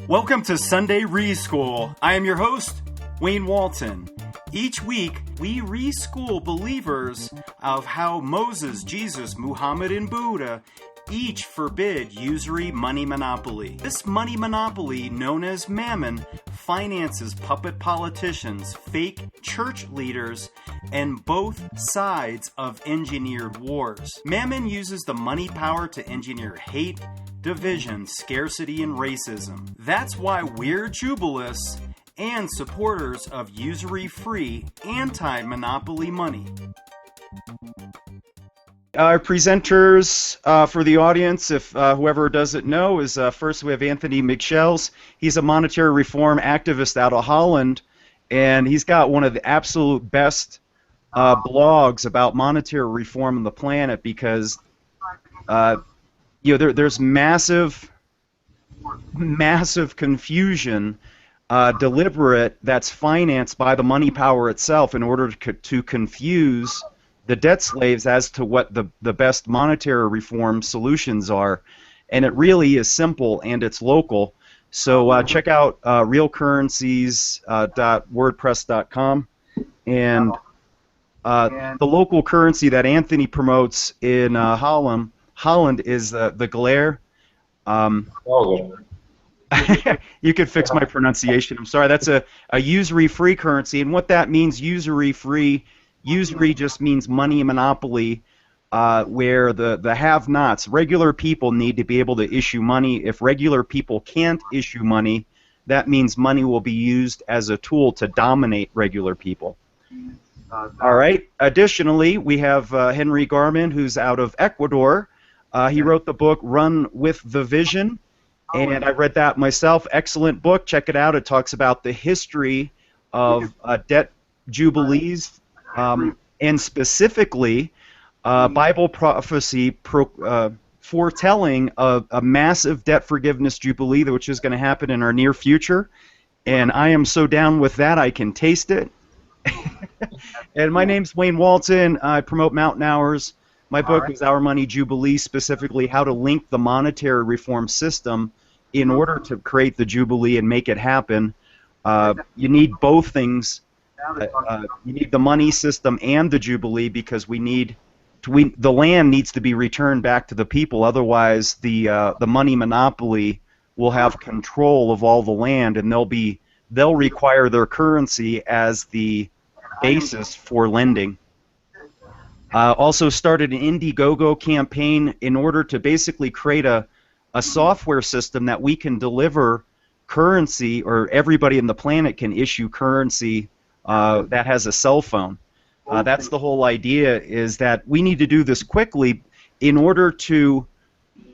Welcome to Sunday ReSchool. I am your host, Wayne Walton. Each week, we reschool believers of how Moses, Jesus, Muhammad, and Buddha each forbid usury money monopoly. This money monopoly, known as mammon, finances puppet politicians, fake church leaders, and both sides of engineered wars. Mammon uses the money power to engineer hate, division, scarcity, and racism. That's why we're jubilists and supporters of usury-free, anti-monopoly money. Our presenters for the audience, if whoever doesn't know, is first we have Anthony McShells. He's a monetary reform activist out of Holland, and he's got one of the absolute best blogs about monetary reform on the planet because there's massive confusion, deliberate, that's financed by the money power itself in order to confuse the debt slaves as to what the best monetary reform solutions are. And it really is simple and it's local. So check out realcurrencies.wordpress.com. And the local currency that Anthony promotes in Holland is the Glare. You could fix my pronunciation. I'm sorry. That's a usury-free currency. And what that means, usury-free, usury just means money monopoly, where the have-nots, regular people, need to be able to issue money. If regular people can't issue money, that means money will be used as a tool to dominate regular people. All right. Additionally, we have Henry Garman, who's out of Ecuador. He wrote the book Run with the Vision, and I read that myself. Excellent book. Check it out. It talks about the history of debt jubilees, and specifically Bible prophecy foretelling a massive debt forgiveness jubilee, which is going to happen in our near future. And I am so down with that, I can taste it. And my name's Wayne Walton. I promote Mountain Hours. My book is Our Money Jubilee, specifically how to link the monetary reform system in order to create the Jubilee and make it happen. You need both things. You need the money system and the Jubilee because the land needs to be returned back to the people. Otherwise, the money monopoly will have control of all the land, and they'll require their currency as the basis for lending. Also started an Indiegogo campaign in order to basically create a software system that we can deliver currency, or everybody on the planet can issue currency that has a cell phone. That's the whole idea, is that we need to do this quickly in order to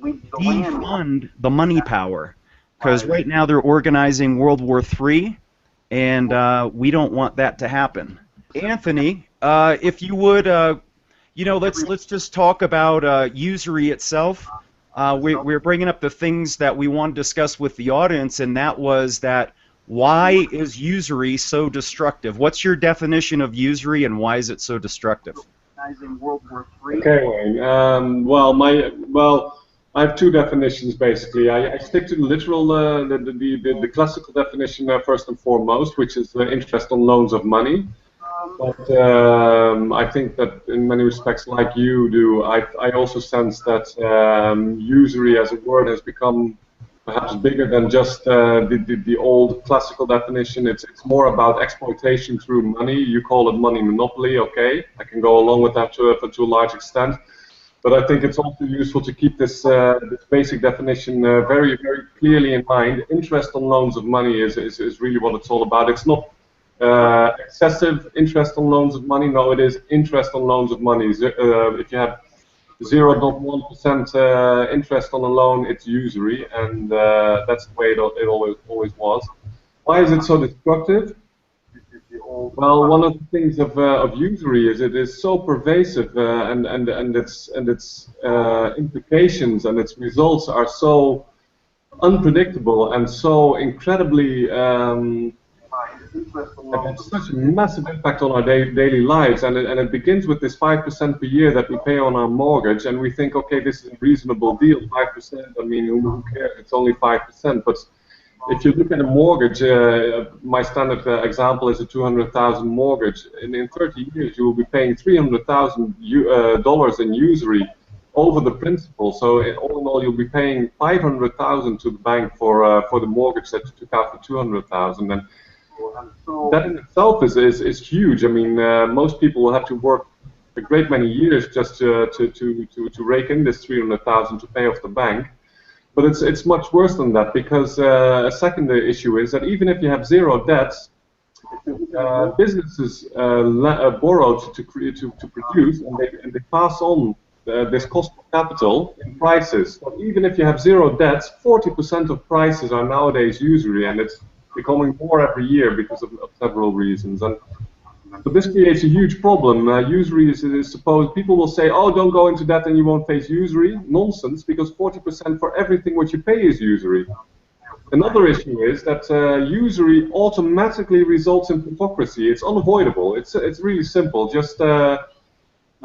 defund the money power. Because right now they're organizing World War III, and we don't want that to happen. Anthony, if you would, let's just talk about usury itself. We're bringing up the things that we want to discuss with the audience, and that was that why is usury so destructive? What's your definition of usury, and why is it so destructive? Okay, Wayne. I have two definitions basically. I stick to the literal, the classical definition first and foremost, which is interest on loans of money. But I think that in many respects, like you do, I also sense that usury as a word has become perhaps bigger than just the old classical definition. It's more about exploitation through money. You call it money monopoly, okay? I can go along with that to a large extent. But I think it's also useful to keep this basic definition very, very clearly in mind. Interest on loans of money is really what it's all about. It's not excessive interest on loans of money. No, it is interest on loans of money. If you have 0.1% interest on a loan, it's usury, and that's the way it always was. Why is it so destructive? Well, one of the things of usury is it is so pervasive, and its implications and its results are so unpredictable and so incredibly It's such a massive impact on our daily lives, and it begins with this 5% per year that we pay on our mortgage, and we think, okay, this is a reasonable deal, 5%. I mean, who cares? It's only 5%, but if you look at a mortgage, my standard example is a 200,000 mortgage. In 30 years, you will be paying $300,000 in usury over the principal. So all in all, you'll be paying 500,000 to the bank for the mortgage that you took out for 200,000. And that in itself is huge. I mean, most people will have to work a great many years just to rake in this 300,000 to pay off the bank. But it's much worse than that, because a second issue is that even if you have zero debts, businesses borrow to produce, and they pass on this cost of capital in prices. So even if you have zero debts, 40% of prices are nowadays usury, and it's becoming more every year because of several reasons. And so this creates a huge problem. Usury is supposed, people will say, oh, don't go into debt and you won't face usury. Nonsense, because 40% for everything what you pay is usury. Another issue is that usury automatically results in hypocrisy. It's unavoidable. It's really simple. Just I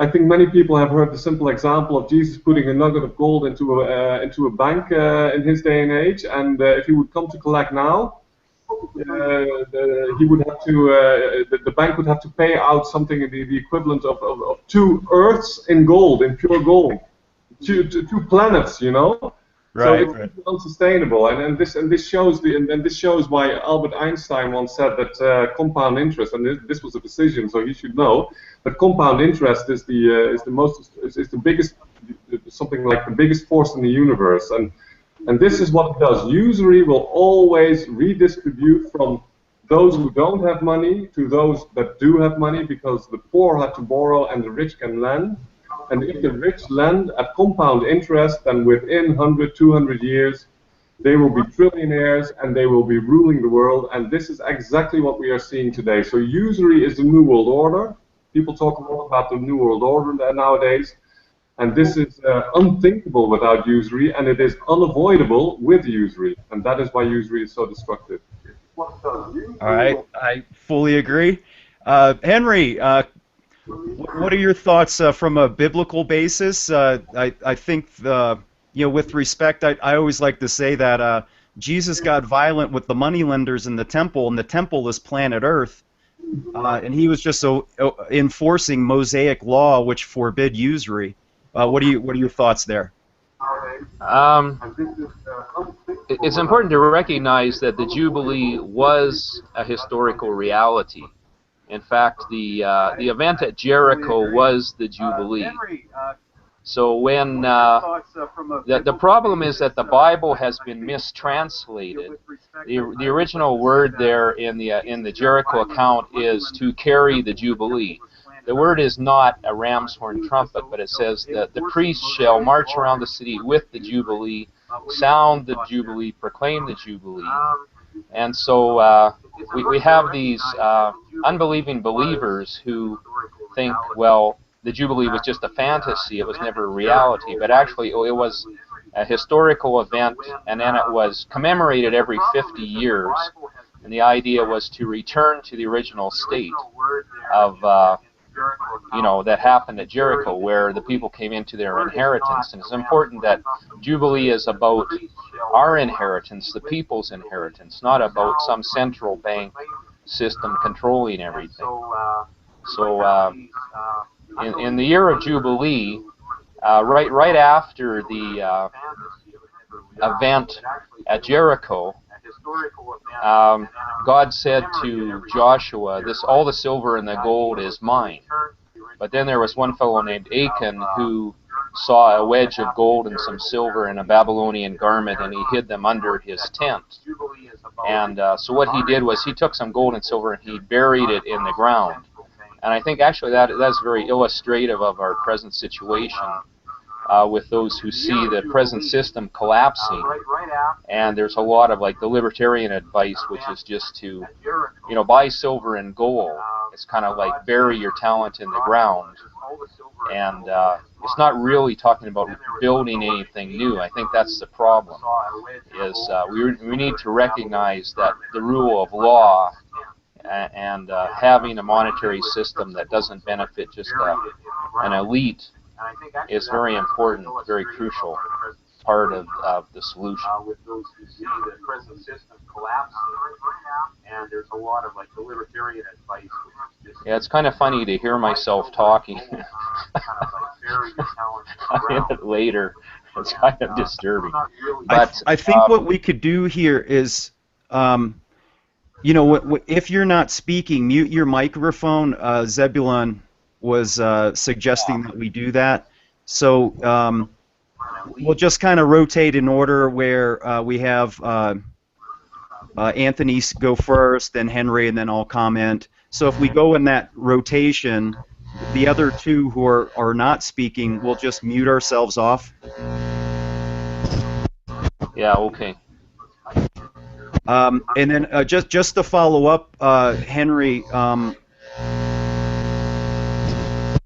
think many people have heard the simple example of Jesus putting a nugget of gold into a bank in his day and age, and if he would come to collect now, he would have to the bank would have to pay out something in the equivalent of 2 Earths in gold, in pure gold, two planets, you know. Right, So right. it's unsustainable, and this shows why Albert Einstein once said that compound interest, and this was a physician, so he should know that compound interest is the biggest, something like the biggest force in the universe, and this is what it does. Usury will always redistribute from those who don't have money to those that do have money, because the poor have to borrow and the rich can lend. And if the rich lend at compound interest, then within 100, 200 years, they will be trillionaires and they will be ruling the world. And this is exactly what we are seeing today. So usury is the New World Order. People talk a lot about the New World Order nowadays. And this is unthinkable without usury, and it is unavoidable with usury. And that is why usury is so destructive. All right, I fully agree. Henry, what are your thoughts from a biblical basis? I think with respect, I always like to say that Jesus got violent with the moneylenders in the temple, and the temple is planet Earth, and he was just enforcing Mosaic law, which forbid usury. What are your thoughts there? It's important to recognize that the Jubilee was a historical reality. In fact, the event at Jericho was the Jubilee. So when the problem is that the Bible has been mistranslated. The original word there in the Jericho account is to carry the Jubilee. The word is not a ram's horn trumpet, but it says that the priests shall march around the city with the Jubilee, sound the Jubilee, proclaim the Jubilee. And so we have these unbelieving believers who think, well, the Jubilee was just a fantasy, it was never a reality, but actually it was a historical event, and then it was commemorated every 50 years, and the idea was to return to the original state of that happened at Jericho, where the people came into their inheritance. And it's important that Jubilee is about our inheritance, the people's inheritance, not about some central bank system controlling everything. So in the year of Jubilee, right after the event at Jericho, God said to Joshua, all the silver and the gold is mine. But then there was one fellow named Achan who saw a wedge of gold and some silver in a Babylonian garment, and he hid them under his tent. And so what he did was he took some gold and silver and he buried it in the ground. And I think actually that's very illustrative of our present situation. With those who see the present system collapsing, and there's a lot of like the libertarian advice, which is just to, buy silver and gold. It's kind of like bury your talent in the ground, and it's not really talking about building anything new. I think that's the problem. Is we need to recognize that the rule of law and having a monetary system that doesn't benefit just an elite is very important, very crucial. part of the solution. With those who see the present system collapse, and there's a lot of like the libertarian advice, which is just Yeah, it's kind of funny to hear myself talking. kind of like bury your talent in the In ground. it later. It's kind of disturbing. Not really. But I think what we could do here is, you know, if you're not speaking, mute your microphone. Zebulon was suggesting that we do that. So we'll just kind of rotate in order where we have Anthony go first, then Henry, and then I'll comment. So if we go in that rotation, the other two who are not speaking, we'll just mute ourselves off. yeah, okay. And then just to follow up, Henry, oh,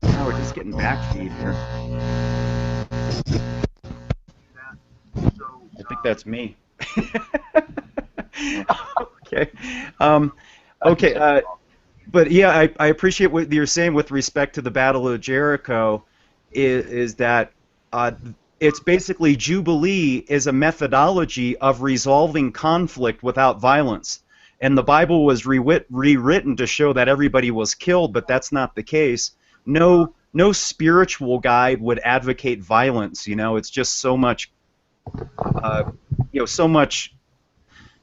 we're just getting backfeed here. I think that's me. Okay. Okay. But yeah, I appreciate what you're saying with respect to the Battle of Jericho. Is that it's basically Jubilee is a methodology of resolving conflict without violence. And the Bible was rewritten to show that everybody was killed, but that's not the case. No spiritual guide would advocate violence. You know, it's just so much. You know, so much.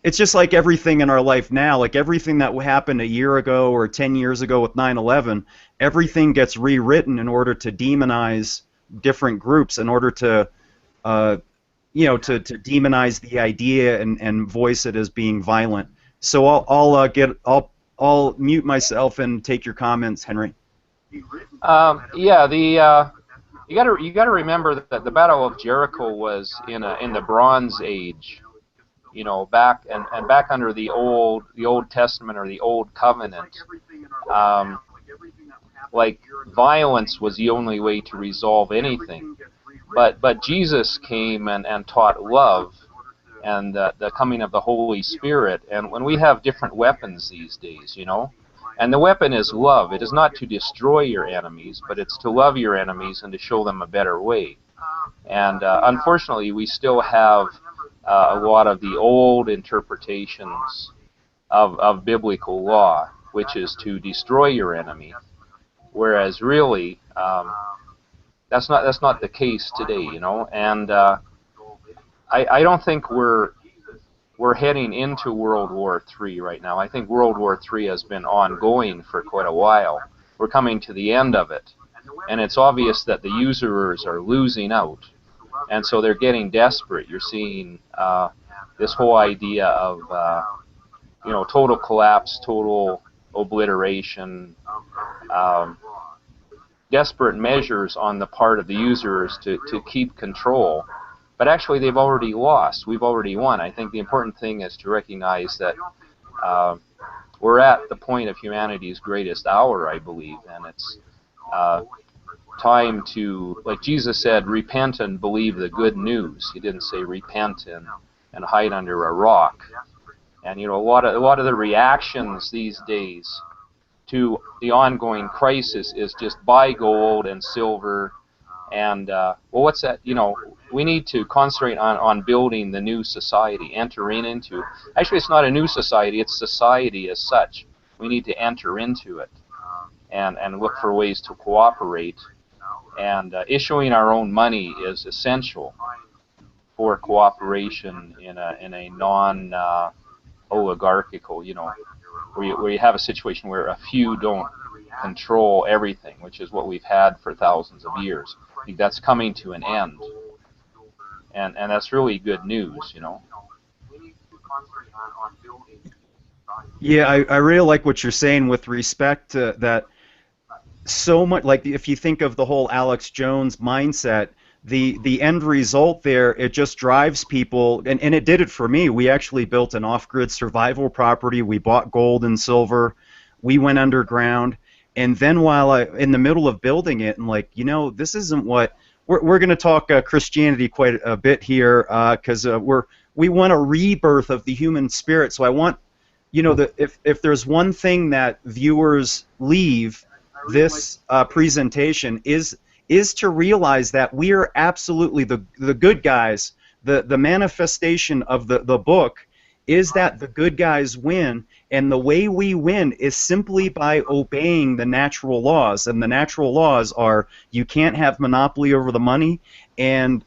It's just like everything in our life now, like everything that happened a year ago or 10 years ago with 9/11, everything gets rewritten in order to demonize different groups, in order to, you know, to demonize the idea and voice it as being violent. So I'll mute myself and take your comments, Henry. Yeah, you gotta remember that the Battle of Jericho was in the Bronze Age. You know, back under the Old Testament or the Old Covenant, like violence was the only way to resolve anything. But Jesus came and taught love and the coming of the Holy Spirit. And when we have different weapons these days, you know, and the weapon is love. It is not to destroy your enemies, but it's to love your enemies and to show them a better way. And unfortunately, we still have a lot of the old interpretations of biblical law, which is to destroy your enemy, whereas really that's not the case today, you know. And I don't think we're heading into World War III right now. I think World War III has been ongoing for quite a while. We're coming to the end of it, and it's obvious that the usurers are losing out. And so they're getting desperate. You're seeing this whole idea of, you know, total collapse, total obliteration, desperate measures on the part of the usurers to keep control. But actually, they've already lost. We've already won. I think the important thing is to recognize that we're at the point of humanity's greatest hour, I believe, and it's time to, like Jesus said, repent and believe the good news. He didn't say repent and hide under a rock. And you know, a lot of the reactions these days to the ongoing crisis is just buy gold and silver, and well, what's that? You know, we need to concentrate on building the new society, entering into. Actually, it's not a new society; it's society as such. We need to enter into it and look for ways to cooperate. And issuing our own money is essential for cooperation in a non-oligarchical, you know, where you have a situation where a few don't control everything, which is what we've had for thousands of years. I think that's coming to an end, and that's really good news, you know. Yeah, I really like what you're saying with respect to that. So much, like if you think of the whole Alex Jones mindset, the end result there, it just drives people, and it did it for me. We actually built an off-grid survival property. We bought gold and silver. We went underground, and then while in the middle of building it, and like, you know, this isn't what we're going to talk Christianity quite a bit here, because we want a rebirth of the human spirit. So I want, you know, if there's one thing that viewers leave this presentation is to realize that we are absolutely the good guys the manifestation of the book is that the good guys win, and the way we win is simply by obeying the natural laws. And the natural laws are you can't have monopoly over the money, and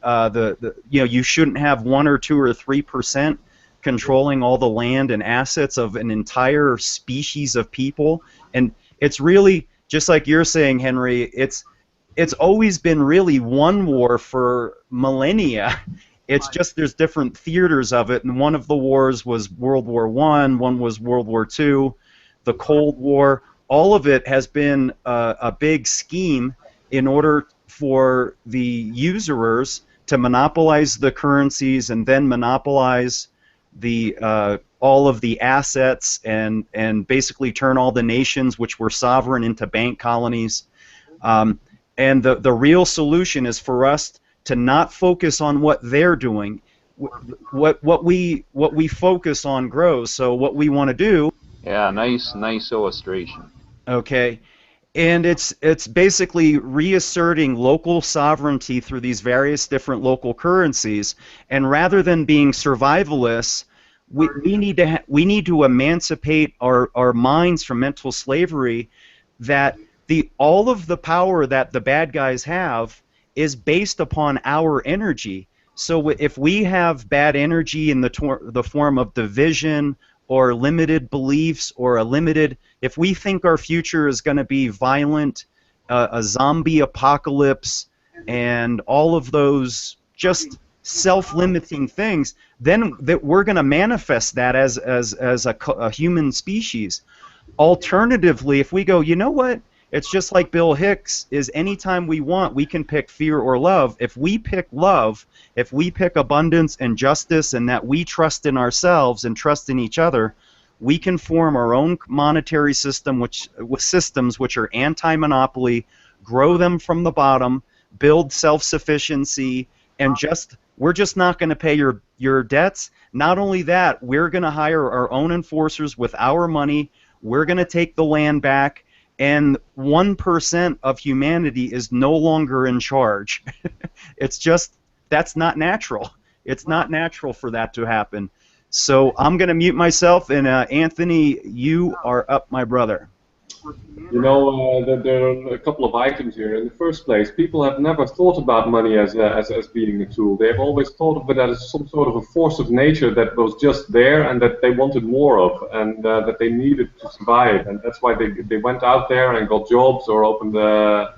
you shouldn't have 1 or 2 or 3% controlling all the land and assets of an entire species of people. And it's really just like you're saying, Henry. It's always been really one war for millennia. It's just there's different theaters of it, and one of the wars was World War one was World War II, the Cold War. All of it has been a big scheme in order for the usurers to monopolize the currencies and then monopolize the all of the assets and basically turn all the nations which were sovereign into bank colonies. And the real solution is for us to not focus on what they're doing. What we focus on grows. So what we want to do. Yeah, nice illustration. Okay, and it's basically reasserting local sovereignty through these various different local currencies. And rather than being survivalists, we need to emancipate our minds from mental slavery. That all of the power that the bad guys have is based upon our energy. So if we have bad energy in the form of division or limited beliefs or if we think our future is going to be violent, a zombie apocalypse, and all of those just self-limiting things, then we're going to manifest that as a human species. Alternatively, if we go, you know what? It's just like Bill Hicks, is anytime we want, we can pick fear or love. If we pick love, if we pick abundance and justice and that we trust in ourselves and trust in each other, we can form our own monetary system with systems which are anti-monopoly, grow them from the bottom, build self-sufficiency, and we're just not going to pay your debts. Not only that, we're going to hire our own enforcers with our money. We're going to take the land back. And 1% of humanity is no longer in charge. It's just, that's not natural. It's not natural for that to happen. So I'm going to mute myself, and Anthony, you are up, my brother. You know, there are a couple of items here. In the first place, people have never thought about money as being a tool. They've always thought of it as some sort of a force of nature that was just there and that they wanted more of, and that they needed to survive. And that's why they went out there and got jobs or opened a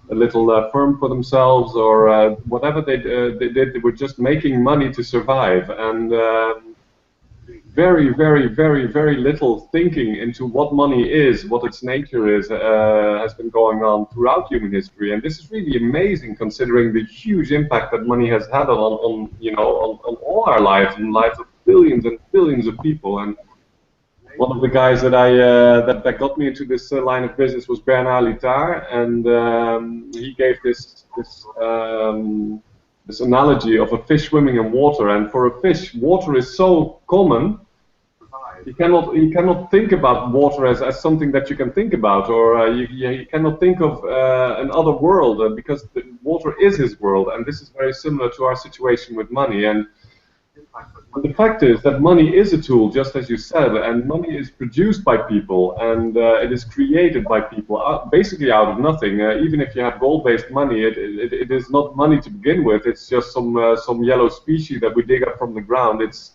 little firm for themselves or whatever they did. They were just making money to survive. And very, very, very, very little thinking into what money is, what its nature is, has been going on throughout human history, and this is really amazing considering the huge impact that money has had on all our lives and the lives of billions and billions of people. And one of the guys that that got me into this line of business was Bernard Littard, and he gave this analogy of a fish swimming in water. And for a fish, water is so common, you cannot think about water as something that you can think about, or you cannot think of another world, because water is his world. And this is very similar to our situation with money. And the fact is that money is a tool, just as you said, and money is produced by people, and it is created by people, basically out of nothing. Even if you have gold-based money, it is not money to begin with. It's just some yellow species that we dig up from the ground. It's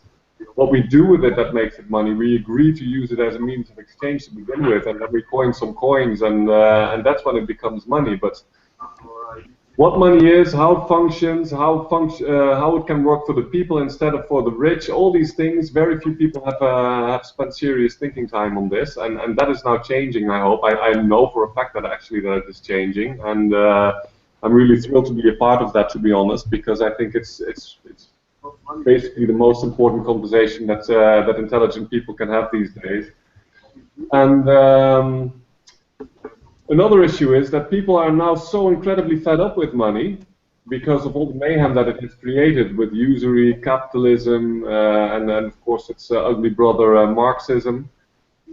what we do with it that makes it money. We agree to use it as a means of exchange to begin with, and then we coin some coins, and that's when it becomes money. But what money is, how it functions, how it can work for the people instead of for the rich, all these things, very few people have spent serious thinking time on this, and that is now changing, I hope. I know for a fact that actually that it is changing, and I'm really thrilled to be a part of that, to be honest, because I think it's basically the most important conversation that intelligent people can have these days. And another issue is that people are now so incredibly fed up with money because of all the mayhem that it has created with usury, capitalism, and of course its ugly brother Marxism.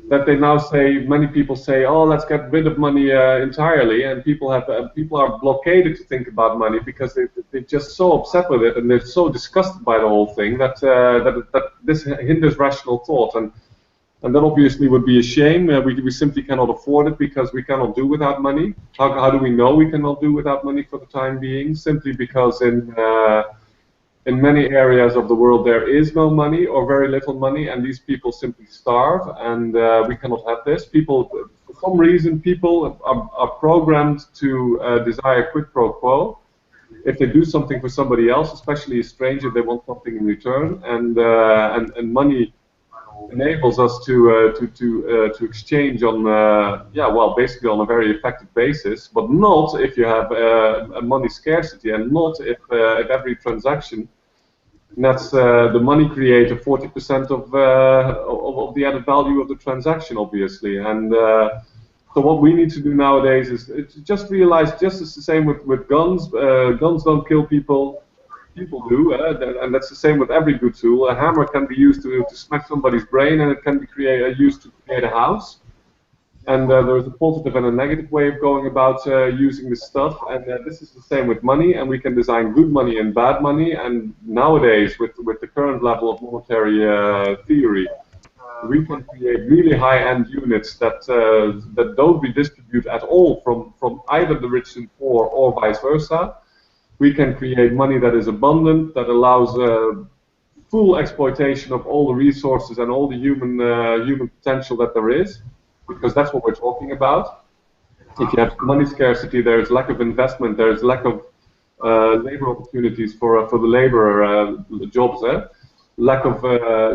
that they now say, many people say, oh, let's get rid of money entirely, and people are blockaded to think about money because they're just so upset with it, and they're so disgusted by the whole thing that that this hinders rational thought, and that obviously would be a shame. We simply cannot afford it because we cannot do without money. How do we know we cannot do without money for the time being? Simply because in many areas of the world there is no money or very little money, and these people simply starve, and we cannot have this. People, for some reason, people are programmed to desire quid pro quo. If they do something for somebody else, especially a stranger, they want something in return, and money enables us to exchange on yeah, well, basically on a very effective basis, but not if you have a money scarcity, and not if every transaction nets the money creator 40% of the added value of the transaction, obviously. And so what we need to do nowadays is just realize, just as the same with guns, guns don't kill people. People do, and that's the same with every good tool. A hammer can be used to smash somebody's brain, and it can be used to create a house. And there is a positive and a negative way of going about using this stuff, and this is the same with money, and we can design good money and bad money, and nowadays, with the current level of monetary theory, we can create really high-end units that don't redistribute at all from either the rich and poor or vice versa. We can create money that is abundant, that allows full exploitation of all the resources and all the human potential that there is, because that's what we're talking about. If you have money scarcity, there is lack of investment, there is lack of labor opportunities for the laborer jobs. Lack of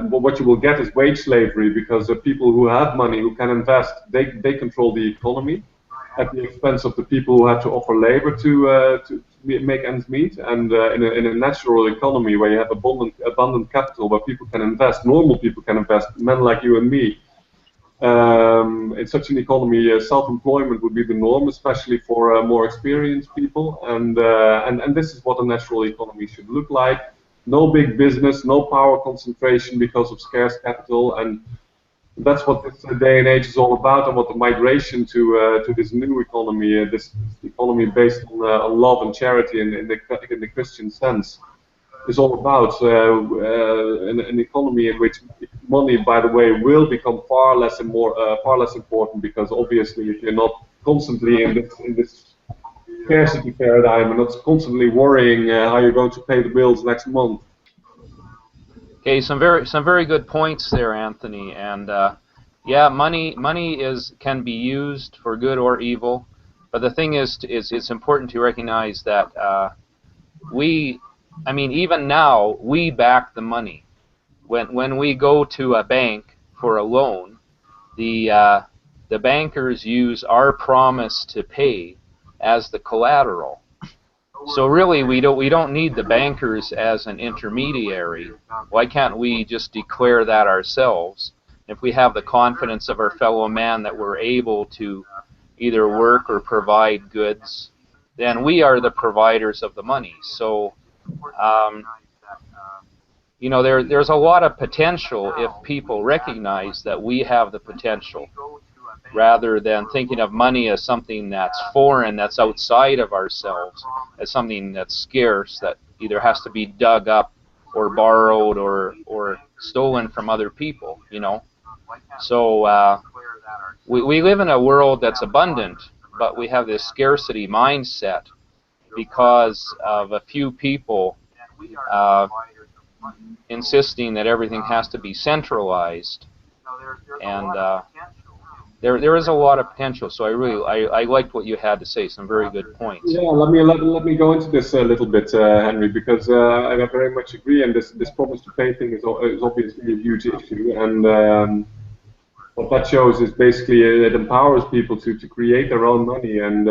what you will get is wage slavery, because the people who have money, who can invest, they control the economy at the expense of the people who have to offer labor to make ends meet. And in a natural economy where you have abundant capital, where people can invest, normal people can invest, men like you and me, in such an economy, self-employment would be the norm, especially for more experienced people. And this is what a natural economy should look like. No big business, no power concentration because of scarce capital, and that's what this day and age is all about, and what the migration to this new economy, this economy based on love and charity in the Christian sense, is all about. An economy in which money, by the way, will become far less important, because obviously if you're not constantly in this scarcity paradigm and not constantly worrying how you're going to pay the bills next month. Okay, some very good points there, Anthony. And yeah, money can be used for good or evil, but the thing is it's important to recognize that even now we back the money. When we go to a bank for a loan, the bankers use our promise to pay as the collateral. So really, we don't need the bankers as an intermediary. Why can't we just declare that ourselves? If we have the confidence of our fellow man that we're able to either work or provide goods, then we are the providers of the money. So, there's a lot of potential if people recognize that we have the potential, rather than thinking of money as something that's foreign, that's outside of ourselves, as something that's scarce, that either has to be dug up or borrowed or stolen from other people, So we live in a world that's abundant, but we have this scarcity mindset because of a few people insisting that everything has to be centralized. And there is a lot of potential, so I liked what you had to say. Some very good points. Yeah, let me go into this a little bit, Henry, because I very much agree. And this promise to pay thing is obviously a huge issue. And what that shows is basically it empowers people to create their own money and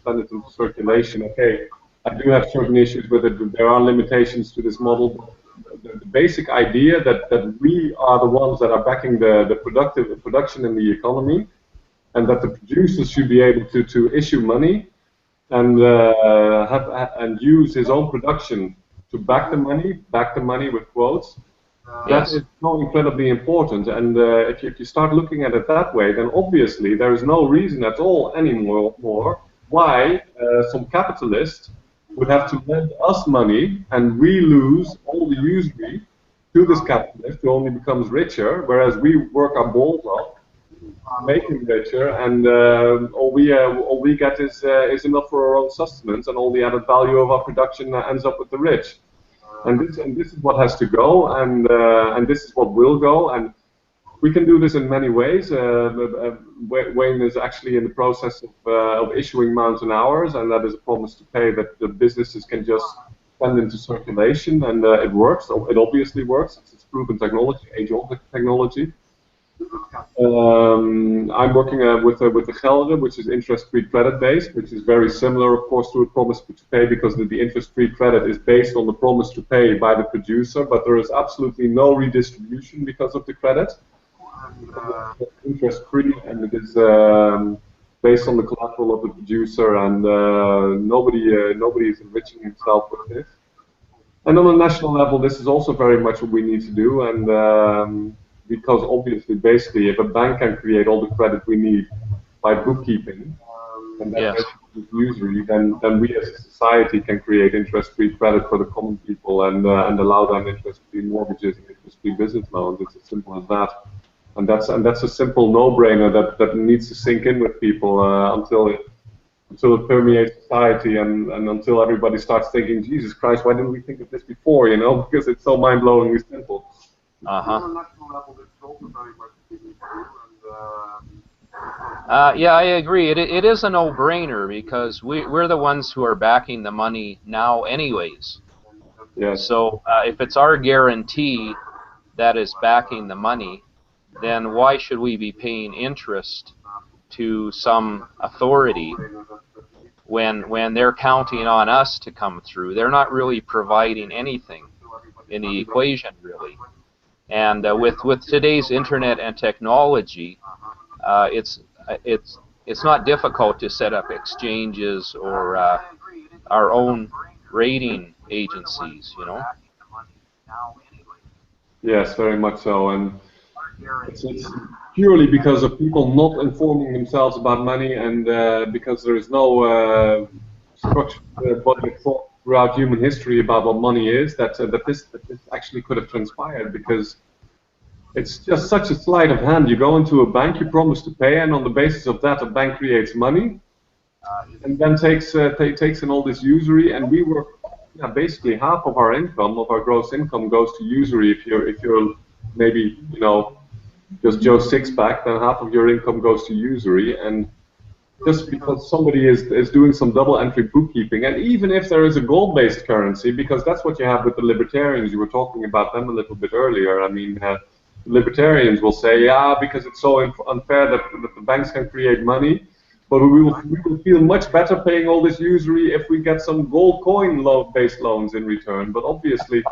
send it into circulation. Okay, I do have certain issues with it. There are limitations to this model. The basic idea that we are the ones that are backing the production in the economy, and that the producers should be able to issue money and and use his own production to back the money with quotes. That Yes. is so incredibly important, and if you start looking at it that way, then obviously there is no reason at all anymore why some capitalist would have to lend us money and we lose all the usury to this capitalist who only becomes richer, whereas we work our balls off, make him richer, and all we get is enough for our own sustenance, and all the added value of our production ends up with the rich. And this is what has to go, and this is what will go, and we can do this in many ways. Wayne is actually in the process of issuing mountain hours, and that is a promise to pay that the businesses can just send into circulation, and it works. It obviously works. It's proven technology, age-old technology. I'm working with the Gelder, which is interest-free credit-based, which is very similar, of course, to a promise to pay, because the interest-free credit is based on the promise to pay by the producer, but there is absolutely no redistribution because of the credit. Interest-free, and it is based on the collateral of the producer, and nobody is enriching himself with this. And on a national level, this is also very much what we need to do, and because obviously, basically, if a bank can create all the credit we need by bookkeeping, and that Yes. is usury, then we as a society can create interest-free credit for the common people, and allow them interest-free mortgages and interest-free business loans. It's as simple as that. And that's a simple no-brainer that needs to sink in with people until it permeates society, and until everybody starts thinking, Jesus Christ, why didn't we think of this before? You know, because it's so mind-blowingly simple. Uh-huh. Yeah, I agree. It is a no-brainer because we're the ones who are backing the money now anyways. Yes. So if it's our guarantee that is backing the money, then why should we be paying interest to some authority when they're counting on us to come through? They're not really providing anything in the equation, really. And with today's internet and technology, it's not difficult to set up exchanges or our own rating agencies, you know. Yes, very much so, and it's purely because of people not informing themselves about money, and because there is no structured body of thought throughout human history about what money is, that this actually could have transpired. Because it's just such a sleight of hand. You go into a bank, you promise to pay, and on the basis of that, a bank creates money, and then takes in all this usury, and we work. Yeah, basically half of our income, of our gross income, goes to usury. If you're maybe just Joe Sixpack, then half of your income goes to usury, and just because somebody is doing some double entry bookkeeping, and even if there is a gold-based currency, because that's what you have with the libertarians. You were talking about them a little bit earlier. I mean, libertarians will say, yeah, because it's so unfair that the banks can create money, but we will feel much better paying all this usury if we get some gold coin-based loans in return. But obviously,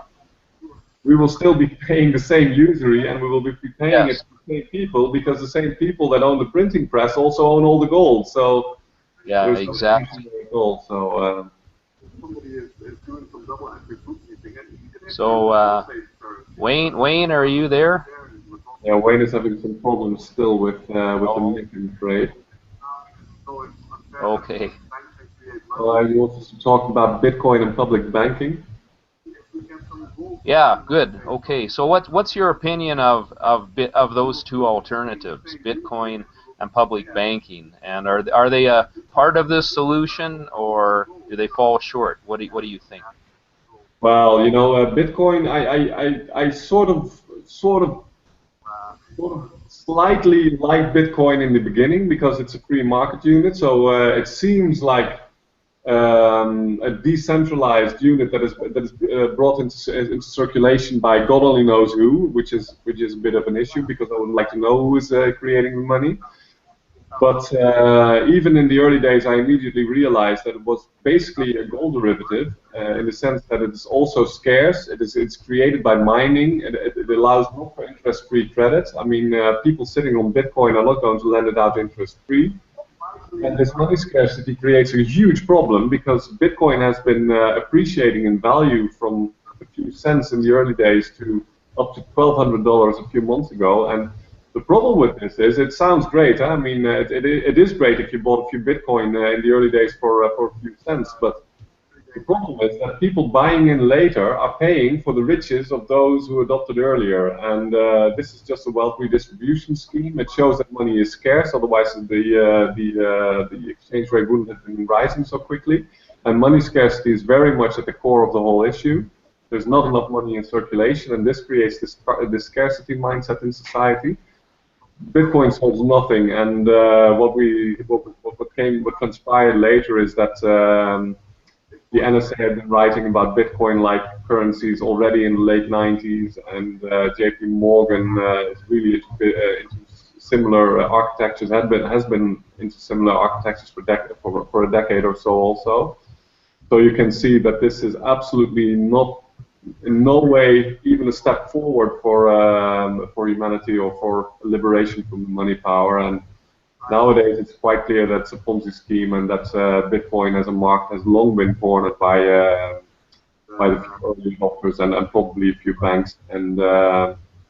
we will still be paying the same usury, and we will be paying it Yes. to the same people, because the same people that own the printing press also own all the gold. So Yeah, there's no change exactly. there at all. So So Wayne, are you there? yeah, Wayne is having some problems still with the mic, I'm afraid. Okay. You also talked about Bitcoin and public banking. Yeah, good. Okay. So what's your opinion of those two alternatives, Bitcoin and public banking? And are they a part of this solution, or do they fall short? What do you think? Well, Bitcoin, I sort of slightly like Bitcoin in the beginning because it's a free market unit. So it seems like a decentralized unit that is brought into circulation by God only knows who, which is a bit of an issue, because I would like to know who is creating the money. But even in the early days, I immediately realized that it was basically a gold derivative in the sense that it is also scarce. It's created by mining. It allows not for interest-free credit. I mean, people sitting on Bitcoin are not going to lend it out interest-free. And this money scarcity creates a huge problem, because Bitcoin has been appreciating in value from a few cents in the early days to up to $1,200 a few months ago. And the problem with this is it sounds great. Huh? I mean, it is great if you bought a few Bitcoin in the early days for a few cents, but the problem is that people buying in later are paying for the riches of those who adopted earlier, and this is just a wealth redistribution scheme. It shows that money is scarce, otherwise the exchange rate wouldn't have been rising so quickly. And money scarcity is very much at the core of the whole issue. There's not enough money in circulation, and this creates this scarcity mindset in society. Bitcoin solves nothing, and what transpired later is that. The NSA had been writing about Bitcoin-like currencies already in the late 90s, and JP Morgan is really into similar architectures, has been into similar architectures for a decade or so also. So you can see that this is absolutely not, in no way, even a step forward for humanity or for liberation from money power. And nowadays, it's quite clear that it's a Ponzi scheme, and that Bitcoin as a market has long been cornered by the few early adopters and probably a few banks. And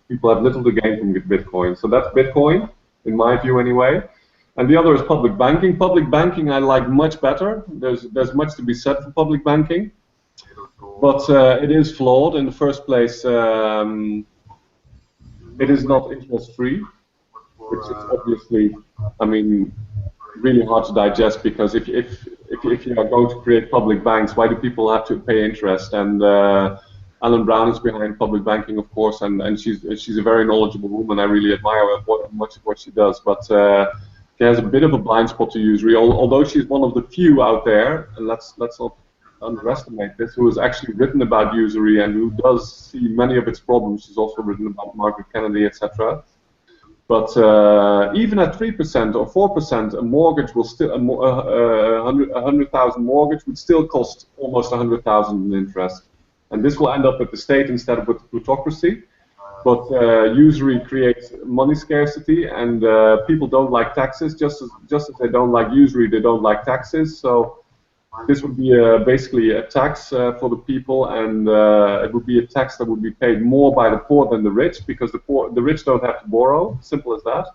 people have little to gain from Bitcoin. So that's Bitcoin, in my view, anyway. And the other is public banking. Public banking I like much better. There's much to be said for public banking, but it is flawed. In the first place, it is not interest-free, which is obviously, I mean, really hard to digest, because if you are going to create public banks, why do people have to pay interest? And Alan Brown is behind public banking, of course, and she's a very knowledgeable woman. I really admire much of what she does, but she has a bit of a blind spot to usury. Although she's one of the few out there, and let's not underestimate this, who has actually written about usury and who does see many of its problems. She's also written about Margaret Kennedy, etc. But even at 3% or 4%, a mortgage will still a 100,000 mortgage would still cost almost 100,000 in interest, and this will end up with the state instead of with the plutocracy. But usury creates money scarcity, and people don't like taxes. Just as they don't like usury, they don't like taxes. So this would be basically a tax for the people, and it would be a tax that would be paid more by the poor than the rich, because the rich don't have to borrow. Simple as that.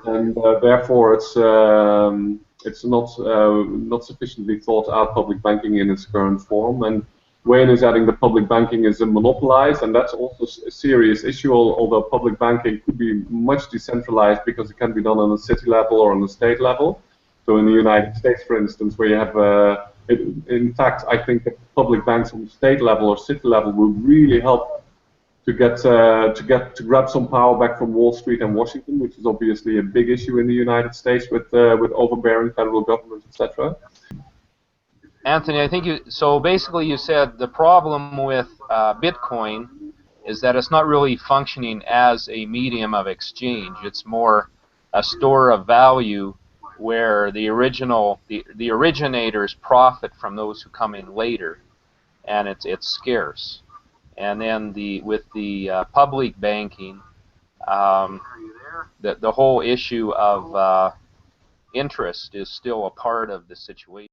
And therefore, it's not sufficiently thought out, public banking in its current form. And Wayne is adding that public banking is monopolized, and that's also a serious issue. Although public banking could be much decentralized, because it can be done on a city level or on a state level. So in the United States, for instance, where you have, in fact, I think that public banks on the state level or city level will really help to grab some power back from Wall Street and Washington, which is obviously a big issue in the United States with overbearing federal government, etc. Anthony, I think so basically you said the problem with Bitcoin is that it's not really functioning as a medium of exchange. It's more a store of value where the originators profit from those who come in later, and it's scarce. And then with the public banking, the whole issue of interest is still a part of the situation.